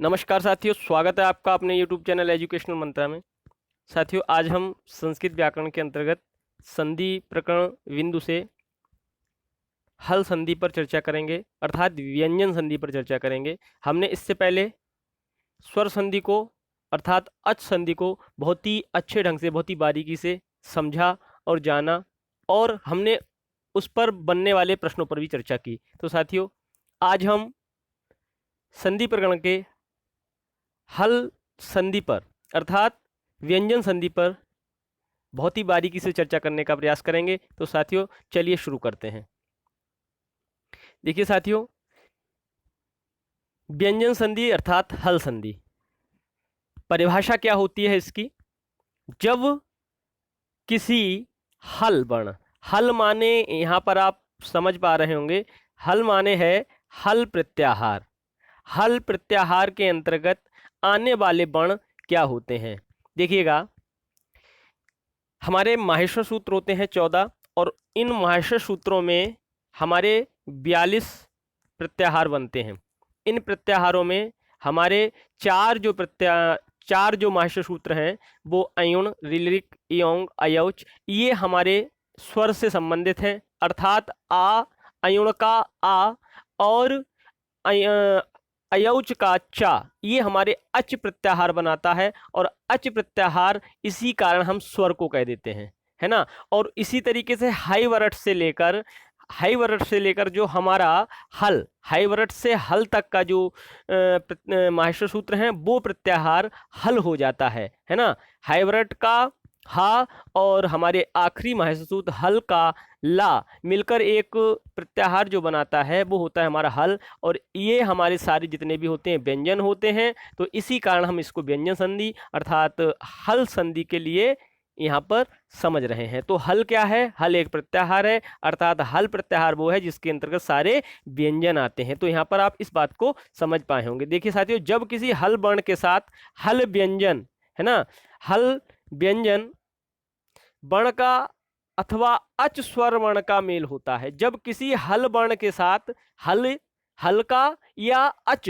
नमस्कार साथियों, स्वागत है आपका अपने YouTube चैनल एजुकेशनल मंत्रा में। साथियों, आज हम संस्कृत व्याकरण के अंतर्गत संधि प्रकरण बिंदु से हल संधि पर चर्चा करेंगे, अर्थात व्यंजन संधि पर चर्चा करेंगे। हमने इससे पहले स्वर संधि को अर्थात अच संधि को बहुत ही अच्छे ढंग से, बहुत ही बारीकी से समझा और जाना, और हमने उस पर बनने वाले प्रश्नों पर भी चर्चा की। तो साथियों, आज हम संधि प्रकरण के हल संधि पर अर्थात व्यंजन संधि पर बहुत ही बारीकी से चर्चा करने का प्रयास करेंगे। तो साथियों, चलिए शुरू करते हैं। देखिए साथियों, व्यंजन संधि अर्थात हल संधि, परिभाषा क्या होती है इसकी? जब किसी हल वर्ण, हल माने यहाँ पर आप समझ पा रहे होंगे, हल माने है हल प्रत्याहार। हल प्रत्याहार के अंतर्गत आने वाले वर्ण क्या होते हैं? देखिएगा, हमारे माहेश्वर सूत्र होते हैं 14, और इन माहेश्वर सूत्रों में हमारे 42 प्रत्याहार बनते हैं। इन प्रत्याहारों में हमारे चार जो माहेश्वर सूत्र हैं वो अयुण, ऋलृक, इयोंग, अयौच, ये हमारे स्वर से संबंधित हैं, अर्थात आ, अयुण का आ और अयौच का चा, ये हमारे अच प्रत्याहार बनाता है, और अच प्रत्याहार इसी कारण हम स्वर को कह देते हैं, है ना। और इसी तरीके से हाई वरट से लेकर जो हमारा हल, हाई वरट से हल तक का जो माहेश्वर सूत्र हैं वो प्रत्याहार हल हो जाता है ना। हाई वरट का हा और हमारे आखिरी माहेश्वर सूत्र हल का ला मिलकर एक प्रत्याहार जो बनाता है वो होता है हमारा हल, और ये हमारे सारे जितने भी होते हैं व्यंजन होते हैं। तो इसी कारण हम इसको व्यंजन संधि अर्थात हल संधि के लिए यहाँ पर समझ रहे हैं। तो हल क्या है? हल एक प्रत्याहार है, अर्थात हल प्रत्याहार वो है जिसके अंतर्गत सारे व्यंजन आते हैं। तो यहाँ पर आप इस बात को समझ पाए होंगे। देखिए साथियों, जब किसी हल वर्ण के साथ हल व्यंजन, है ना, हल व्यंजन वर्ण का अथवा अच स्वर वर्ण का मेल होता है, जब किसी हल वर्ण के साथ हल का या अच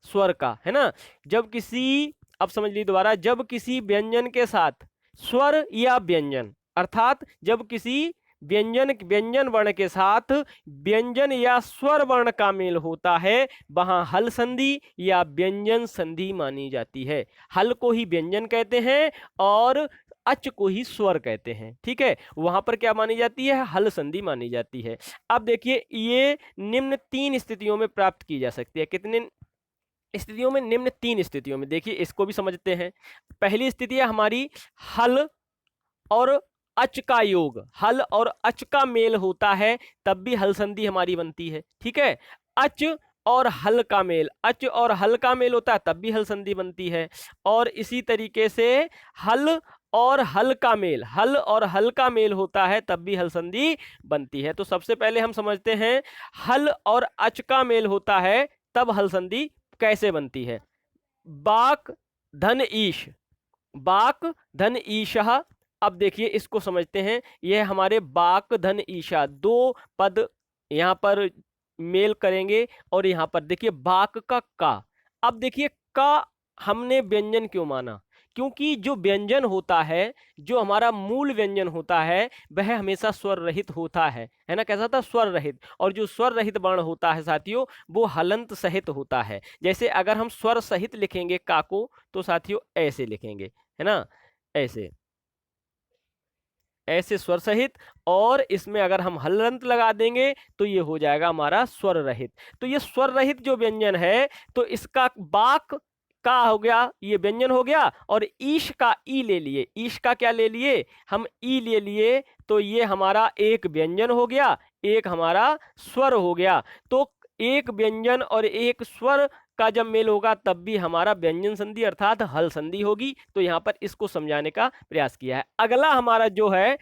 स्वर का, है ना, जब किसी, अब समझ लीजिए दोबारा, जब किसी व्यंजन के साथ स्वर या व्यंजन, अर्थात जब किसी व्यंजन वर्ण के साथ व्यंजन या स्वर वर्ण का मेल होता है, वहां हल संधि या व्यंजन संधि मानी जाती है। हल को ही व्यंजन कहते हैं और अच को ही स्वर कहते हैं, ठीक है। वहां पर क्या मानी जाती है? हल संधि मानी जाती है। अब देखिए, ये निम्न 3 स्थितियों में प्राप्त की जा सकती है। कितने स्थितियों में? निम्न 3 स्थितियों में। देखिए, इसको भी समझते हैं। पहली स्थिति है हमारी हल और अच का योग, हल और अच का मेल होता है तब भी हल संधि हमारी बनती है, ठीक है। अच और हल का मेल, अच और हल का मेल होता है तब भी हल संधि बनती है। और इसी तरीके से हल और हल का मेल, हल और हल का मेल होता है तब भी हल संधि बनती है। तो सबसे पहले हम समझते हैं हल और अच का मेल होता है तब हल संधि कैसे बनती है। बाक धन ईश, बाक धन ईशः। अब देखिए, इसको समझते हैं। यह हमारे बाक धन ईशा, 2 पद यहाँ पर मेल करेंगे, और यहाँ पर देखिए बाक का। अब देखिए, का हमने व्यंजन क्यों माना? क्योंकि जो व्यंजन होता है, जो हमारा मूल व्यंजन होता है, वह हमेशा स्वर रहित होता है ना। कैसा था? स्वर रहित। और जो स्वर रहित वर्ण होता है साथियों, वो हलंत सहित होता है। जैसे अगर हम स्वर सहित लिखेंगे का को, तो साथियों ऐसे लिखेंगे, है ना, ऐसे ऐसे स्वर सहित, और इसमें अगर हम हलंत लगा देंगे तो ये हो जाएगा हमारा स्वर रहित। तो ये स्वर रहित जो व्यंजन है, तो इसका बाक का हो गया, ये व्यंजन हो गया, और ईश का ई ले लिए। ईश का क्या ले लिए? हम ई ले लिए, तो ये हमारा एक व्यंजन हो गया, एक हमारा स्वर हो गया। तो एक व्यंजन और एक स्वर का जब मेल होगा तब भी हमारा व्यंजन संधि अर्थात हल संधि होगी। तो यहाँ पर इसको समझाने का प्रयास किया है। अगला हमारा जो है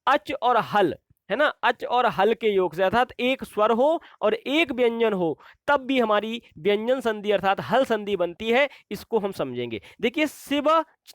अच और हल, है ना, अच और हल के योग से, अर्थात एक स्वर हो और एक व्यंजन हो, तब भी हमारी व्यंजन संधि अर्थात हल संधि बनती है। इसको हम समझेंगे। देखिए, शिव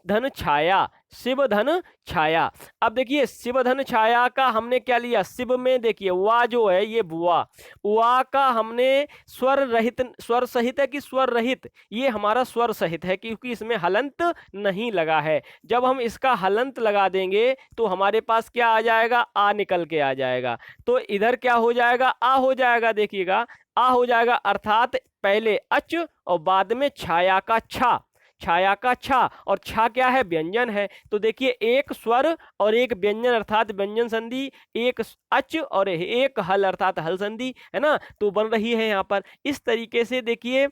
धन छाया, शिव धन छाया। अब देखिए शिव धन छाया का हमने क्या लिया, शिव में देखिए वा जो है ये बुआ, वा का हमने स्वर रहित, स्वर सहित है कि स्वर रहित, ये हमारा स्वर सहित है क्योंकि इसमें हलंत नहीं लगा है। जब हम इसका हलंत लगा देंगे तो हमारे पास क्या आ जाएगा, आ निकल के आ जाएगा। तो इधर क्या हो जाएगा, आ हो जाएगा, देखिएगा आ हो जाएगा, अर्थात पहले अच और बाद में छाया का छा, छाया का छा, और छा क्या है, व्यंजन है। तो देखिए एक स्वर और एक व्यंजन अर्थात व्यंजन संधि, एक अच और एक हल अर्थात हल संधि, है ना, तो बन रही है यहाँ पर। इस तरीके से देखिए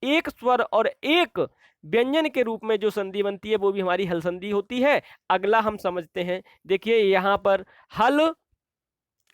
एक स्वर और एक व्यंजन के रूप में जो संधि बनती है वो भी हमारी हल संधि होती है। अगला हम समझते हैं, देखिए यहाँ पर हल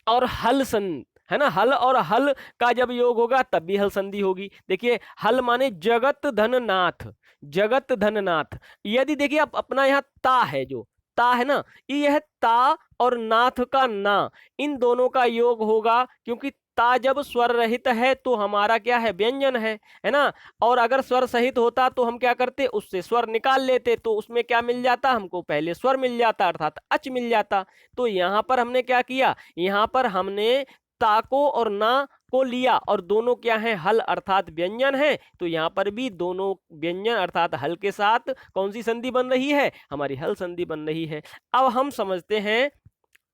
और हल संधि, है ना, हल और हल का जब योग होगा तब भी हल संधि होगी। देखिए हल माने जगत धन नाथ, जगत धन नाथ। यदि देखिए आप अपना यहाँ ता है, जो ता है ना, ये है ता और नाथ का ना, इन दोनों का योग होगा क्योंकि ता जब स्वर रहित है तो हमारा क्या है, व्यंजन है ना। और अगर स्वर सहित होता तो हम क्या करते, उससे स्वर निकाल लेते, तो उसमें क्या मिल जाता हमको, पहले स्वर मिल जाता अर्थात अच मिल जाता। तो यहाँ पर हमने क्या किया, यहाँ पर हमने ता को और ना को लिया और दोनों क्या है, हल अर्थात व्यंजन है। तो यहाँ पर भी दोनों व्यंजन अर्थात हल के साथ कौन सी संधि बन रही है, हमारी हल संधि बन रही है। अब हम समझते हैं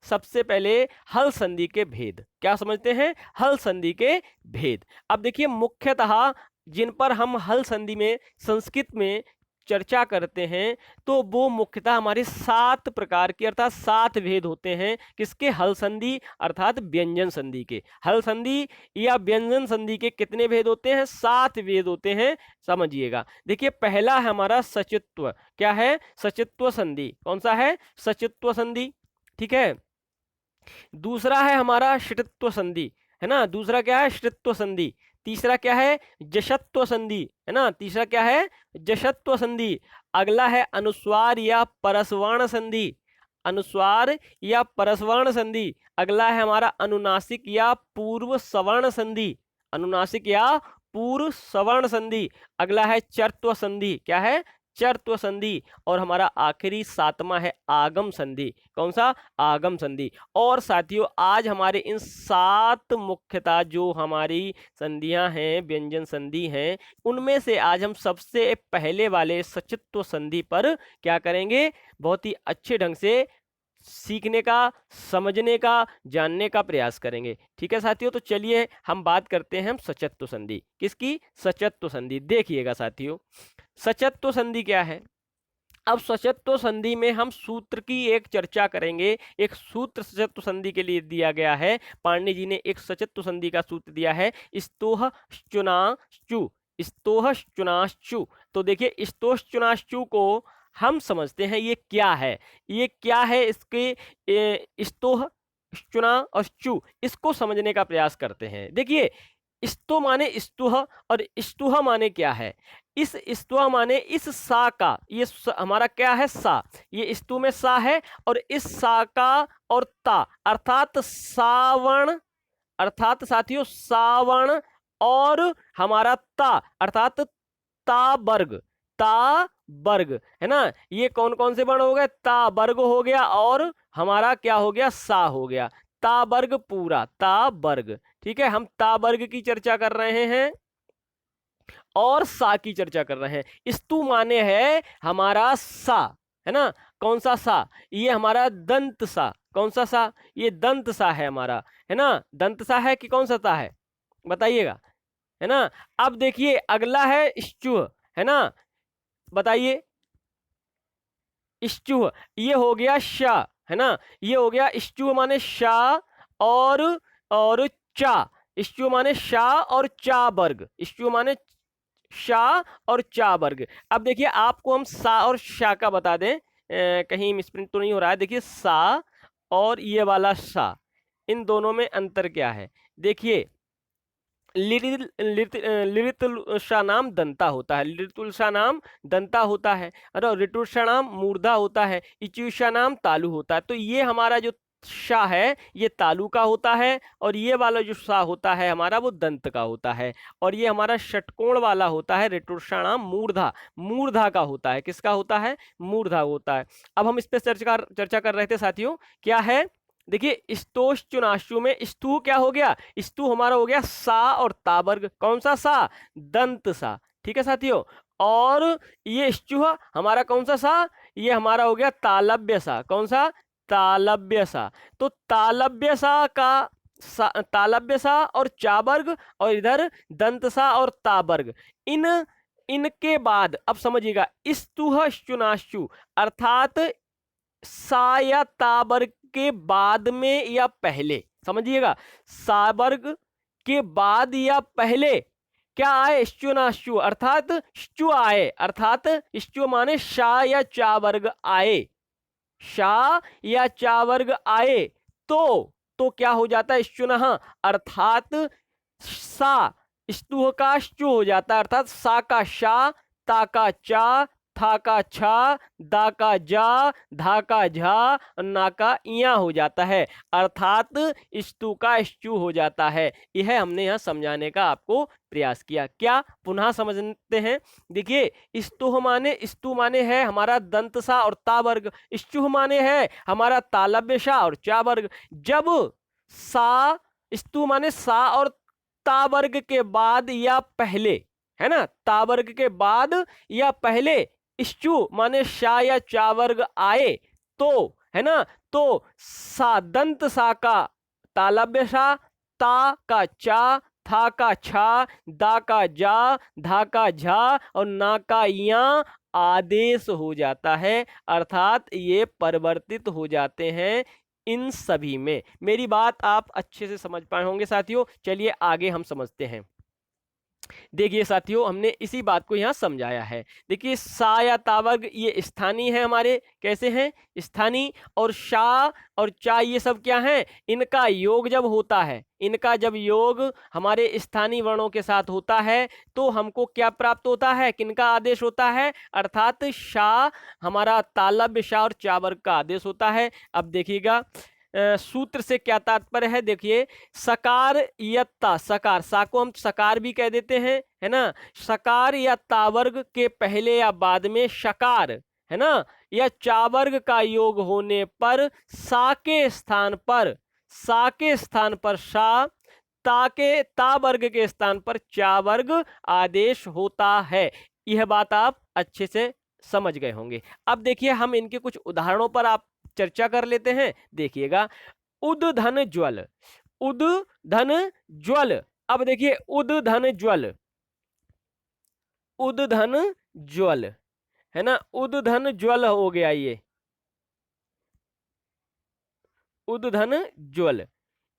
सबसे पहले हल संधि के भेद। क्या समझते हैं, हल संधि के भेद। अब देखिए मुख्यतः जिन पर हम हल संधि में संस्कृत में चर्चा करते हैं तो वो मुख्यतः हमारे 7 प्रकार के अर्थात 7 भेद होते हैं। किसके, हल संधि अर्थात व्यंजन संधि के। हल संधि या व्यंजन संधि के कितने भेद होते हैं, 7 भेद होते हैं, समझिएगा। देखिए पहला है हमारा सचित्व। क्या है, सचित्व संधि। कौन सा है, सचित्व संधि, ठीक है। दूसरा है हमारा षित्व संधि, है ना, दूसरा क्या है, षित्व संधि। तीसरा क्या है, जशत्व संधि, है ना, तीसरा क्या है, जशत्व संधि। अगला है अनुस्वार या परस्वर्ण संधि, अनुस्वार या परस्वर्ण संधि। अगला है हमारा अनुनासिक या पूर्व सवर्ण संधि, अनुनासिक या पूर्व सवर्ण संधि। अगला है चर्त्व संधि। क्या है, चर्त्व संधि। और हमारा आखिरी 7वां है आगम संधि। कौन सा, आगम संधि। और साथियों आज हमारे इन 7 मुख्यतः जो हमारी संधियां हैं, व्यंजन संधि हैं, उनमें से आज हम सबसे पहले वाले सचित्व संधि पर क्या करेंगे, बहुत ही अच्छे ढंग से सीखने का, समझने का, जानने का प्रयास करेंगे। ठीक है साथियों, तो चलिए हम बात करते हैं हम सचत्व संधि। किसकी, सचत्व संधि। देखिएगा साथियों सचत्व संधि क्या है। अब सचत्व संधि में हम सूत्र की एक चर्चा करेंगे। एक सूत्र सचत्व संधि के लिए दिया गया है, पाणिनि जी ने एक सचत्व संधि का सूत्र दिया है, स्तोह चुनाश्चु, स्तोह चुनाश्चु। तो देखिए स्तोह चुनाश्चु को हम समझते हैं ये क्या है, ये क्या है, इसके स्तोह चुना और चु, इसको समझने का प्रयास करते हैं। देखिए स्तो माने स्तुह और स्तुह माने क्या है, इस स्तुह माने इस सा का, ये हमारा क्या है, सा, ये स्तु में सा है और इस सा का और ता अर्थात सावण, अर्थात साथियों सावण, और हमारा ता अर्थात ता वर्ग, ता वर्ग, है ना। ये कौन कौन से वर्ण हो गए, ता वर्ग हो गया और हमारा क्या हो गया, सा हो गया, ता वर्ग पूरा, ता वर्ग। ठीक है, हम ता वर्ग की चर्चा कर रहे हैं और सा की चर्चा कर रहे हैं। स्तु माने है हमारा सा, है ना, कौन सा सा, ये हमारा दंत सा। कौन सा सा, ये दंत सा है हमारा, है ना, दंत सा है कि कौन सा सा है, बताइएगा, है ना। अब देखिए अगला है श्चुह, है ना, बताइए, श्चुह, ये हो गया शा, है ना, ये हो गया श्चुह माने शा और चा, श्चुह माने शा और चा वर्ग, श्चुह माने शा और चा वर्ग। अब देखिए आपको हम सा और शा का बता दें, कहीं मिसप्रिंट तो नहीं हो रहा है। देखिए सा और ये वाला सा, इन दोनों में अंतर क्या है, देखिए लिरितुलसा नाम दंता होता है, लिरितुलसा नाम दंता होता है, और ऋतुषा नाम मूर्धा होता है, इचुषा नाम तालु होता है। तो ये हमारा जो शा है ये तालु का होता है, और ये वाला जो सा होता है हमारा वो दंत का होता है, और ये हमारा षटकोण वाला होता है ऋटुषाणाम मूर्धा, मूर्धा का होता है। किसका होता है? मूर्धा होता है। अब हम इस पे चर्चा कर रहे थे साथियों, क्या है? देखिए स्तोष चुनाशु में स्तु क्या हो गया? स्तु हमारा हो गया सा और ता वर्ग। कौन सा सा? दंत सा। ठीक है साथियों। और ये श्चुह हमारा कौन सा सा? ये हमारा हो गया तालव्य सा। कौन सा? तालव्य सा। तो तालव्य सा का तालव्य सा और चा वर्ग, और इधर दंत सा और ता वर्ग, इनके बाद अब समझिएगा स्तुह श्चुनाश्चु अर्थात सा या ता वर्ग के बाद में या पहले, समझिएगा सा वर्ग के बाद या पहले क्या आए? श्चुनाश्चु अर्थात श्चु आए, अर्थात श्चु माने शा या चा वर्ग आए, शा या चा वर्ग आए, तो क्या हो जाता है? श्चुनः अर्थात सा स्तुह का श्चु हो जाता है, अर्थात सा का शा, ता का चा, था का छा, दा का जा, धा का झा, ना का इया हो जाता है, अर्थात स्तु का श्चु हो जाता है। यह हमने यहाँ समझाने का आपको प्रयास किया। क्या? पुनः समझते हैं। देखिए स्तु माने है हमारा दंत सा और ता वर्ग, श्चुह माने है हमारा तालव्य शा और चा वर्ग। जब सा स्तु माने सा और ता वर्ग के बाद या पहले, है ना, ता वर्ग के बाद या पहले श्चु माने शा या चा वर्ग आए, तो है ना, तो सा दंत सा का तालव्य शा, ता का चा, था का छा, दा का जा, धा का झा और ना का या आदेश हो जाता है, अर्थात ये परिवर्तित हो जाते हैं इन सभी में। मेरी बात आप अच्छे से समझ पाए होंगे साथियों। चलिए आगे हम समझते हैं। देखिए साथियों, हमने इसी बात को यहाँ समझाया है। देखिए सा या ता वर्ग ये स्थानीय है हमारे, कैसे हैं? स्थानीय। और शा और चा ये सब क्या हैं? इनका योग जब होता है, इनका जब योग हमारे स्थानीय वर्णों के साथ होता है तो हमको क्या प्राप्त होता है? किनका आदेश होता है? अर्थात शा हमारा तालव्य शा और चा वर्ग का आदेश होता है। अब देखिएगा सूत्र से क्या तात्पर्य है। देखिए सकार यत्ता, सकार सा को हम सकार भी कह देते हैं, है ना, सकार या तावर्ग के पहले या बाद में शकार, है ना, या चावर्ग का योग होने पर सा के स्थान पर, सा के स्थान पर शा, ता वर्ग के स्थान पर चा वर्ग आदेश होता है। यह बात आप अच्छे से समझ गए होंगे। अब देखिए हम इनके कुछ उदाहरणों पर आप चर्चा कर लेते हैं। देखिएगा उद धन ज्वल, उद धन ज्वल। अब देखिए उद धन ज्वल, उद धन ज्वल, है ना, उद धन ज्वल हो गया, ये उद धन ज्वल,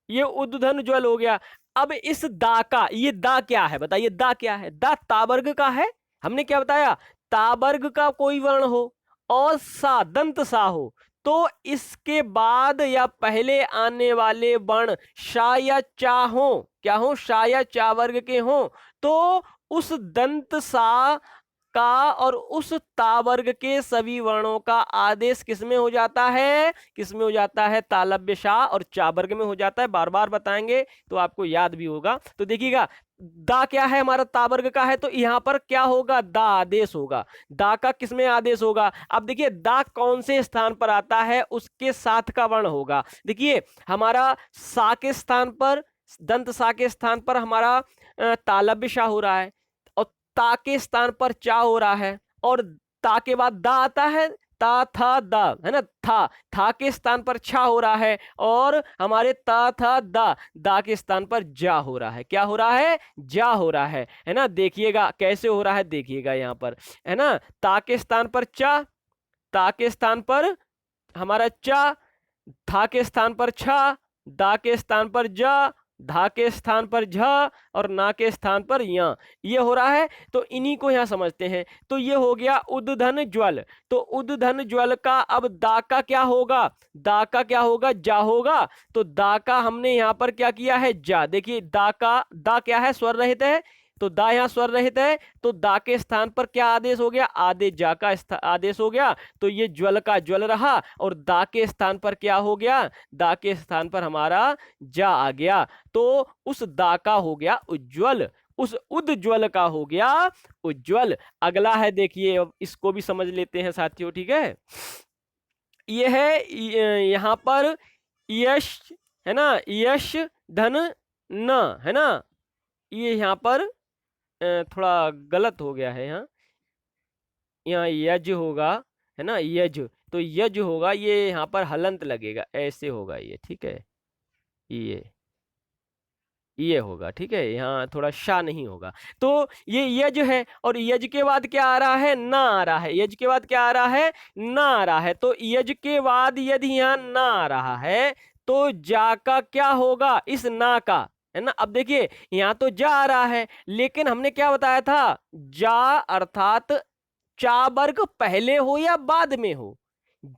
ये उद धन ज्वल हो गया। अब इस दा का, ये दा क्या है बताइए? दा क्या है? दा तावर्ग का है। हमने क्या बताया? तावर्ग का कोई वर्ण हो और सा दंत सा हो, तो इसके बाद या पहले आने वाले वर्ण शा या चा हो, क्या हो? शा या चा वर्ग के हो, तो उस दंत सा का और उस ता वर्ग के सभी वर्णों का आदेश किसमें हो जाता है? किसमें हो जाता है? तालव्य शा और चा वर्ग में हो जाता है। बार बार बताएंगे तो आपको याद भी होगा। तो देखिएगा दा क्या है? हमारा ता वर्ग का है, तो यहाँ पर क्या होगा? दा आदेश होगा। दा का किसमें आदेश होगा? अब देखिए दा कौन से स्थान पर आता है उसके साथ का वर्ण होगा। देखिए हमारा सा के स्थान पर, दंत सा के स्थान पर हमारा तालव्य शा हो रहा है, ता के स्थान पर चा हो रहा है, और ता के बाद दा आता है, ता था दा, है ना, था के स्थान पर छा हो रहा है, और हमारे ता था दा के स्थान पर जा हो रहा है। क्या हो रहा है? जा हो रहा है ना। देखिएगा कैसे हो रहा है, देखिएगा यहाँ पर, है ना, ता के स्थान पर चा, ता के स्थान पर हमारा चा, था के स्थान पर छा, दा के स्थान पर जा, धा के स्थान पर झ और ना के स्थान पर या, ये हो रहा है। तो इन्हीं को यहाँ समझते हैं। तो ये हो गया उद्धन ज्वल। तो उद्धन ज्वल का अब दा का क्या होगा? दा का क्या होगा? जा होगा। तो दा का हमने यहाँ पर क्या किया है? जा। देखिए दा का, दा क्या है? स्वर रहित है, तो दा यहाँ स्वर रहित है, तो दा के स्थान पर क्या आदेश हो गया, आदेश जा का आदेश हो गया। तो ये ज्वल का ज्वल रहा, और दा के स्थान पर क्या हो गया, दा के स्थान पर हमारा जा आ गया। तो उस दा का हो गया उज्ज्वल, उस उज्ज्वल का हो गया उज्ज्वल। अगला है, देखिए अब इसको भी समझ लेते हैं साथियों, ठीक है। ये है यहाँ पर यश, है ना, यश धन न, है ना, ये यहाँ पर थोड़ा गलत हो गया है, यहाँ यज होगा, है ना, यज, तो यज होगा, ये यहाँ पर हलंत लगेगा, ऐसे होगा ये, ठीक है, ये होगा, ठीक है, यहाँ थोड़ा शा नहीं होगा। तो ये यज है, और यज के बाद क्या आ रहा है, ना आ रहा है, यज के बाद क्या आ रहा है, ना आ रहा है। तो यज के बाद यदि यहाँ ना आ रहा है, तो जा का क्या होगा, इस ना का, है ना। अब देखिए यहाँ तो जा आ रहा है, लेकिन हमने क्या बताया था, जा अर्थात चा वर्ग पहले हो या बाद में हो,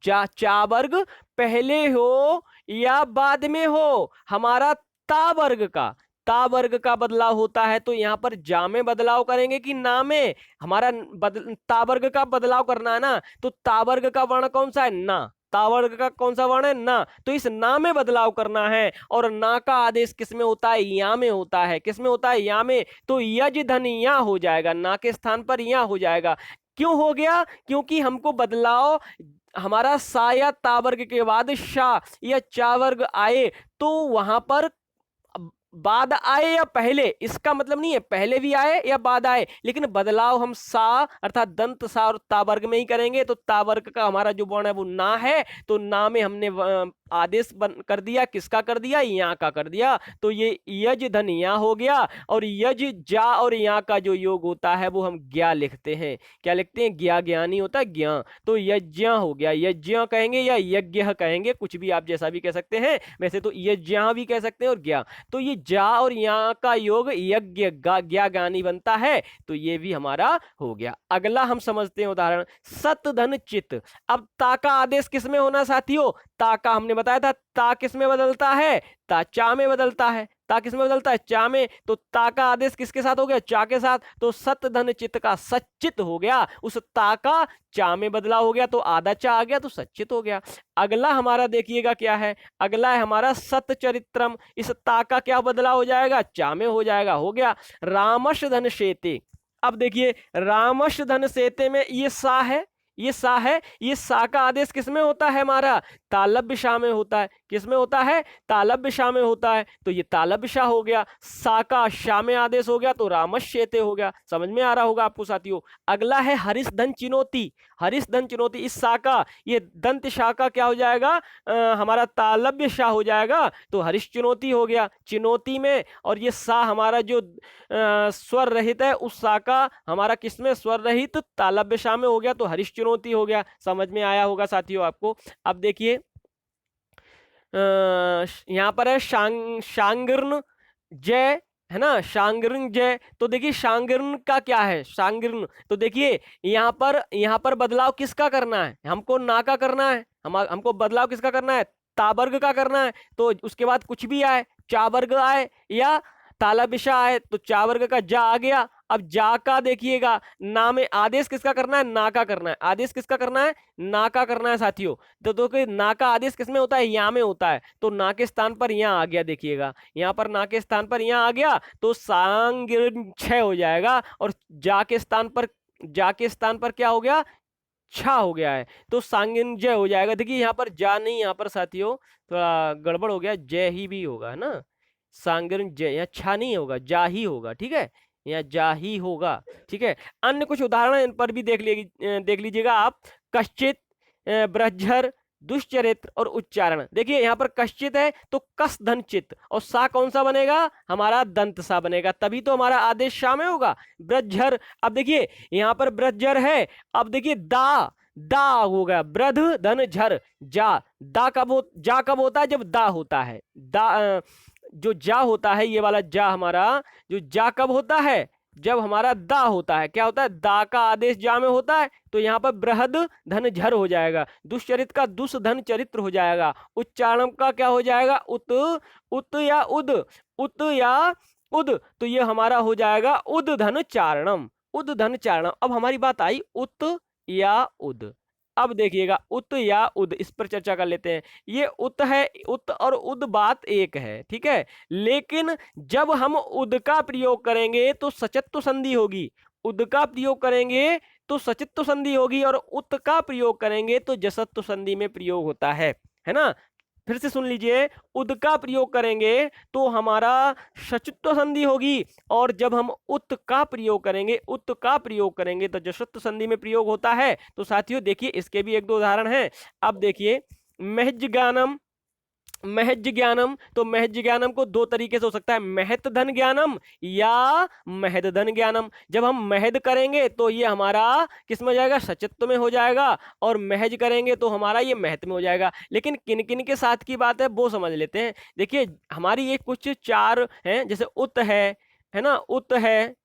जा चा वर्ग पहले हो या बाद में हो, हमारा ता वर्ग का बदलाव होता है। तो यहाँ पर जा में बदलाव करेंगे कि ना में, हमारा ता वर्ग का बदलाव करना है ना, तो ता वर्ग का वर्ण कौन सा है, ना, ता वर्ग का कौन सा वर्ण है, ना, तो इस ना में बदलाव करना है। और ना का आदेश किस में होता है, या में होता है, किस में होता है, या में। तो यज धन या हो जाएगा, ना के स्थान पर या हो जाएगा। क्यों हो गया, क्योंकि हमको बदलाव हमारा सा या ता वर्ग के बाद शा या चा वर्ग आए, तो वहां पर बाद आए या पहले, इसका मतलब नहीं है पहले भी आए या बाद आए, लेकिन बदलाव हम सा अर्थात दंत सा और ता वर्ग में ही करेंगे। तो ता वर्ग का हमारा जो वर्ण है वो ना है, तो ना में हमने आदेश कर दिया, किसका कर दिया, या का कर दिया। तो ये यज धन या हो गया, और यज जा और या का जो योग होता है वो हम ज्ञा लिखते हैं। क्या लिखते हैं, ज्ञा, ज्ञानी होता है ज्ञा। तो यज्ञ हो गया, यज्ञ कहेंगे या यज्ञ कहेंगे, कुछ भी आप जैसा भी कह सकते हैं, वैसे तो यज्ञ भी कह सकते हैं और ज्ञा। तो ये जा और या का योग यज्ञ ज्ञा ज्ञानी बनता है, तो ये भी हमारा हो गया। अगला हम समझते हैं उदाहरण, सत धन चित। अब ता का आदेश किस में होना साथियों, ता का हमने बताया था, ता किस में बदलता है, ता चा में बदलता है, ता किस में बदलता है, चा में। तो ता का आदेश किसके साथ हो गया, चा के साथ। तो सत धन चित का सच्चित हो गया, उस ता का चा में बदलाव हो गया, तो आधा चा आ गया, तो सच्चित हो गया। अगला हमारा देखिएगा क्या है, अगला है हमारा सतचरित्रम। इस ता का क्या बदलाव हो जाएगा, चा में हो जाएगा, हो गया। रामश धन शेते। अब देखिए रामश धन शेते में ये सा है, ये सा है, ये सा का आदेश किसमें होता है, हमारा तालब्य शा में होता है। किसमें होता है, तालब्य शा में होता है। तो ये तालब्य शा हो गया, सा का शा में आदेश हो गया, तो रामश्येते हो गया। समझ में आ रहा होगा आपको साथियों। अगला है हरिश धन चिनोती। हरिश धन चिनोती, इस सा का, ये दंत शा का क्या हो जाएगा, हमारा तालब्य शा हो जाएगा, तो हरिश चिनोती हो गया, चिनोती में। और ये सा हमारा जो स्वर रहित है, उस सा का हमारा किसमें, स्वर रहित तालब्य शा में हो गया, तो हरिश चुनौती हो गया। समझ में आया होगा साथियों आपको। अब देखिए यहाँ पर है शांगिर्न जय, है ना, शांगिर्न जय। तो देखिए शांगिर्न का क्या है, शांगिर्न, तो देखिए यहाँ पर बदलाव किसका करना है, हमको ना का करना है, हमको बदलाव किसका करना है, तावर्ग का करना है। तो उसके बाद कुछ भी आए, चावर्ग आए या तालबिशा आए, तो चावर्ग का जा आ गया। अब जा का देखिएगा, ना में आदेश किसका करना है, ना का करना है, आदेश किसका करना है, ना का करना है साथियों। तो देखिए ना का आदेश किसमें होता है, या में होता है, तो ना के स्थान पर यहाँ आ गया। देखिएगा यहाँ पर ना के स्थान पर यहाँ आ गया, तो सांगिर्न छह हो जाएगा, और जा के स्थान पर क्या हो गया, छा हो गया है, तो सांगिन जय हो जाएगा। देखिए यहाँ पर जा नहीं, यहाँ पर साथियों थोड़ा गड़बड़ हो गया, जय ही भी होगा, है ना, सांगिन जय, यहाँ छा नहीं होगा, जा ही होगा, ठीक है, यहाँ जा ही होगा, ठीक है। अन्य कुछ उदाहरण इन पर भी देख लीजिएगा आप। कश्चित, ब्रह्मचर्य, दुष्चरित्र और उच्चारण। देखिए यहाँ पर कश्चित है तो कस धन चित, और सा कौन सा बनेगा, हमारा दंत सा बनेगा, तभी तो हमारा आदेश शा में होगा। ब्रह्मचर्य, अब देखिए यहाँ पर ब्रह्मचर्य है, अब देखिए दा हो गया, ब्रध धन झर, जा जा कब होता है, जब दा होता है, जो जा होता है, ये वाला जा हमारा, जो जा कब होता है, जब हमारा दा होता है। क्या होता है, दा का आदेश जा में होता है, तो यहाँ पर बृहद धन झर हो जाएगा। दुष्चरित का दुष धन चरित्र हो जाएगा। उच्चारण का क्या हो जाएगा, उत या उद, उत या उद, तो ये हमारा हो जाएगा उद्धन चारणम, उद्धन चारणम। अब हमारी बात आई उत या उद। अब देखिएगा उत या उद, इस पर चर्चा कर लेते हैं। ये उत है, उत और उद बात एक है, ठीक है। लेकिन जब हम उद का प्रयोग करेंगे तो सचत्व संधि होगी, उद का प्रयोग करेंगे तो सचित्व संधि होगी, और उत का प्रयोग करेंगे तो जसत्व संधि में प्रयोग होता है ना। फिर से सुन लीजिए, उद का प्रयोग करेंगे तो हमारा सचित्व संधि होगी, और जब हम उत का प्रयोग करेंगे, उत का प्रयोग करेंगे तो जसत्व संधि में प्रयोग होता है। तो साथियों देखिए, इसके भी एक दो उदाहरण हैं। अब देखिए, महज ज्ञानम, महज ज्ञानम, तो महज ज्ञानम को दो तरीके से हो सकता है, महत धन ज्ञानम या महद धन ज्ञानम। जब हम महद करेंगे तो ये हमारा किस में हो जाएगा, सचित्व में हो जाएगा, और महज करेंगे तो हमारा ये महत में हो जाएगा। लेकिन किन किन के साथ की बात है वो समझ लेते हैं। देखिए हमारी ये कुछ चार हैं, जैसे उत है ना, उत है,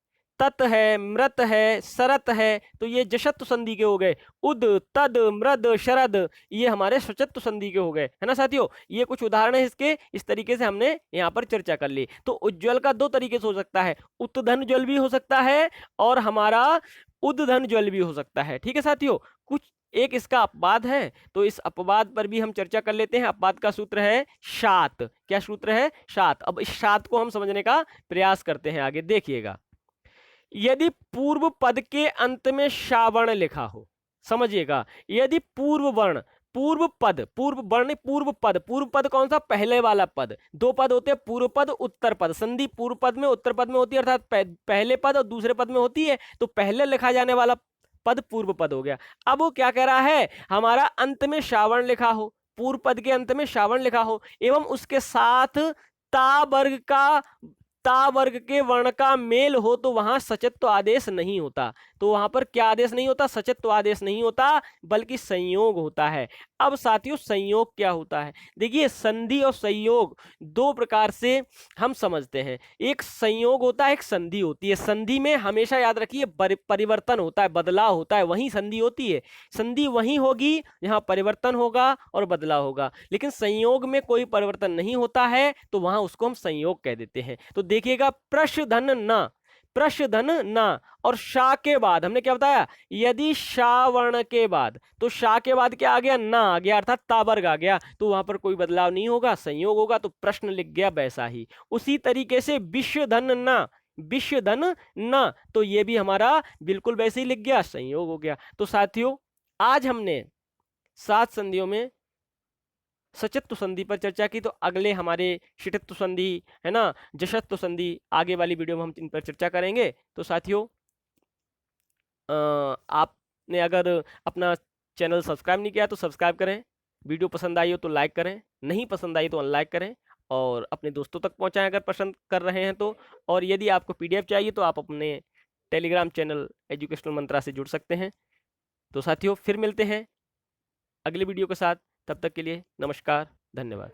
तत् है, मृत है, सरत है, तो ये जशत्व संधि के हो गए। उद, तद, मृद, शरद, ये हमारे सचत्व संधि के हो गए, है ना साथियों। ये कुछ उदाहरण है इसके, इस तरीके से हमने यहाँ पर चर्चा कर ली। तो उज्ज्वल का दो तरीके से हो सकता है, उत्धन ज्वल भी हो सकता है और हमारा उद्धन ज्वल भी हो सकता है, ठीक है साथियों। कुछ एक इसका अपवाद है, तो इस अपवाद पर भी हम चर्चा कर लेते हैं। अपवाद का सूत्र है शात। क्या सूत्र है, शात। अब इस शात को हम समझने का प्रयास करते हैं, आगे देखिएगा। यदि पूर्व पद के अंत में शावर्ण लिखा हो, समझिएगा, यदि पूर्व वर्ण, पूर्व पद, पूर्व वर्ण, पूर्व पद, पूर्व पद कौन सा, पहले वाला पद। दो पद होते हैं, पूर्व पद, उत्तर पद। संधि पूर्व पद में, उत्तर पद में होती है, अर्थात पहले पद और दूसरे पद में होती है, तो पहले लिखा जाने वाला पद पूर्व पद हो गया। अब वो क्या कह रहा है, हमारा अंत में श्रावण लिखा हो, पूर्व पद के अंत में श्रावण लिखा हो, एवं उसके साथ ता वर्ग का, ता वर्ग के वर्ण का मेल हो, तो वहां सचत्व आदेश नहीं होता। तो वहां पर क्या आदेश नहीं होता, सचत्व आदेश नहीं होता, बल्कि संयोग होता है। अब साथियों संयोग क्या होता है, देखिए संधि और संयोग दो प्रकार से हम समझते हैं। एक संयोग होता है, एक संधि होती है। संधि में हमेशा याद रखिए परिवर्तन होता है, बदलाव होता है, वही संधि होती है। संधि वही होगी जहां परिवर्तन होगा और बदलाव होगा, लेकिन संयोग में कोई परिवर्तन नहीं होता है, तो वहां उसको हम संयोग कह देते हैं। तो देखिएगा, प्रशधन न, प्रशधन न, और शा के बाद हमने क्या बताया, यदि शा वर्ण के बाद, तो शा के बाद क्या आ गया, ना आ गया, अर्थात तावर्ग आ गया, तो वहां पर कोई बदलाव नहीं होगा, संयोग होगा, तो प्रश्न लिख गया वैसा ही। उसी तरीके से विश्वधन न, विश्वधन न, तो ये भी हमारा बिल्कुल वैसे ही लिख गया, संयोग हो गया। तो साथियों आज हमने 7 संधियों में सचित्व संधि पर चर्चा की, तो अगले हमारे शिटित्व संधि, है ना, जशत्व संधि, आगे वाली वीडियो में हम इन पर चर्चा करेंगे। तो साथियों आपने अगर अपना चैनल सब्सक्राइब नहीं किया तो सब्सक्राइब करें, वीडियो पसंद आई हो तो लाइक करें, नहीं पसंद आई तो अनलाइक करें, और अपने दोस्तों तक पहुंचाएं अगर पसंद कर रहे हैं तो। और यदि आपको पीडीएफ चाहिए तो आप अपने टेलीग्राम चैनल एजुकेशनल मंत्रा से जुड़ सकते हैं। तो साथियों फिर मिलते हैं अगली वीडियो के साथ, तब तक के लिए नमस्कार, धन्यवाद।